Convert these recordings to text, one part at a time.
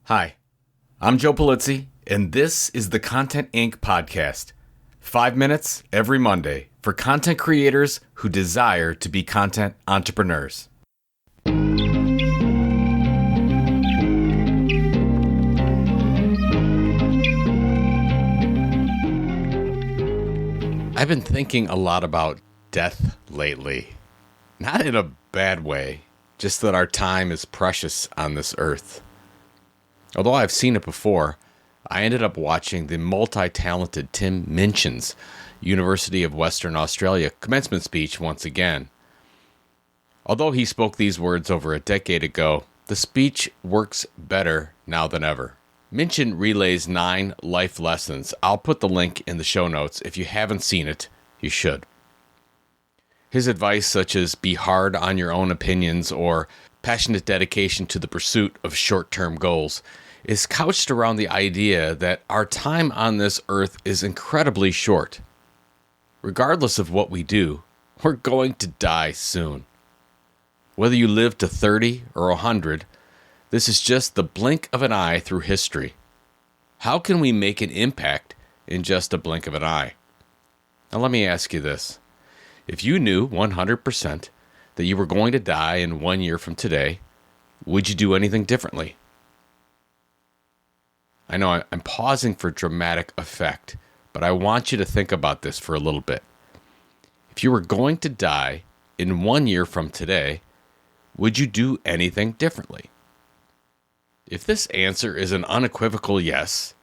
Hi, I'm Joe Polizzi, and this is the Content Inc. podcast. 5 minutes every Monday for content creators who desire to be content entrepreneurs. I've been thinking a lot about death lately. Not in a bad way, just that our time is precious on this earth. Although I've seen it before, I ended up watching the multi-talented Tim Minchin's University of Western Australia commencement speech once again. Although he spoke these words over a decade ago, the speech works better now than ever. Minchin relays 9 life lessons. I'll put the link in the show notes. If you haven't seen it, you should. His advice, such as be hard on your own opinions or passionate dedication to the pursuit of short-term goals, is couched around the idea that our time on this earth is incredibly short. Regardless of what we do, we're going to die soon. Whether you live to 30 or 100, this is just the blink of an eye through history. How can we make an impact in just a blink of an eye? Now let me ask you this. If you knew 100% that you were going to die in 1 year from today, would you do anything differently? I know I'm pausing for dramatic effect, but I want you to think about this for a little bit. If you were going to die in 1 year from today, would you do anything differently? If this answer is an unequivocal yes,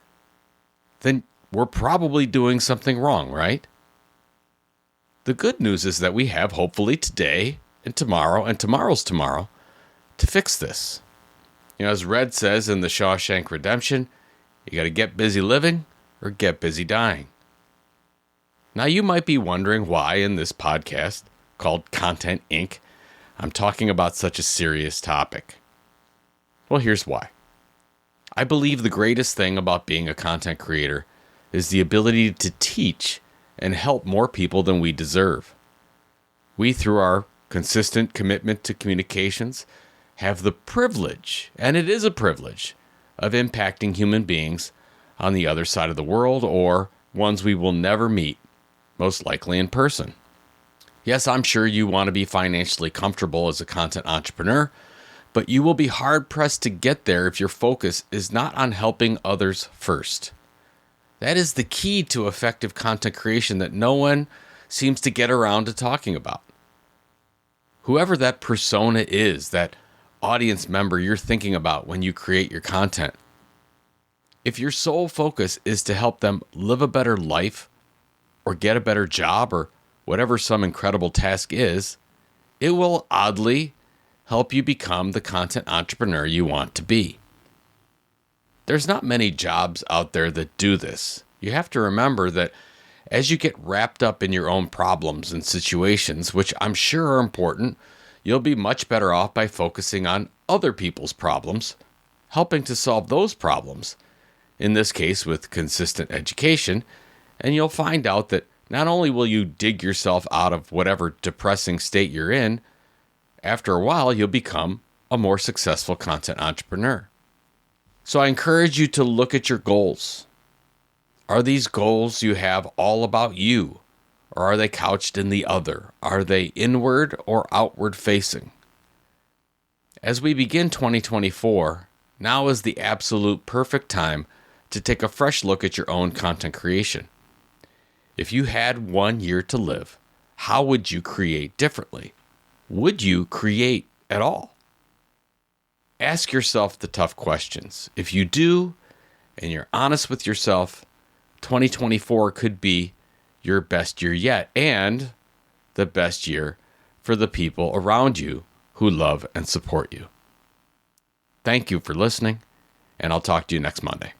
then we're probably doing something wrong, right? The good news is that we have hopefully today and tomorrow's tomorrow to fix this. You know, as Red says in The Shawshank Redemption, you got to get busy living or get busy dying. Now you might be wondering why in this podcast called Content Inc. I'm talking about such a serious topic. Well, here's why. I believe the greatest thing about being a content creator is the ability to teach and help more people than we deserve. We, through our consistent commitment to communications, have the privilege, and it is a privilege, of impacting human beings on the other side of the world or ones we will never meet, most likely in person. Yes, I'm sure you want to be financially comfortable as a content entrepreneur, but you will be hard-pressed to get there if your focus is not on helping others first. That is the key to effective content creation that no one seems to get around to talking about. Whoever that persona is, that audience member you're thinking about when you create your content, if your sole focus is to help them live a better life or get a better job or whatever some incredible task is, it will oddly help you become the content entrepreneur you want to be. There's not many jobs out there that do this. You have to remember that as you get wrapped up in your own problems and situations, which I'm sure are important, you'll be much better off by focusing on other people's problems, helping to solve those problems, in this case with consistent education, and you'll find out that not only will you dig yourself out of whatever depressing state you're in, after a while you'll become a more successful content entrepreneur. So I encourage you to look at your goals. Are these goals you have all about you? Or are they couched in the other? Are they inward or outward facing? As we begin 2024, now is the absolute perfect time to take a fresh look at your own content creation. If you had 1 year to live, how would you create differently? Would you create at all? Ask yourself the tough questions. If you do, and you're honest with yourself, 2024 could be your best year yet, and the best year for the people around you who love and support you. Thank you for listening, and I'll talk to you next Monday.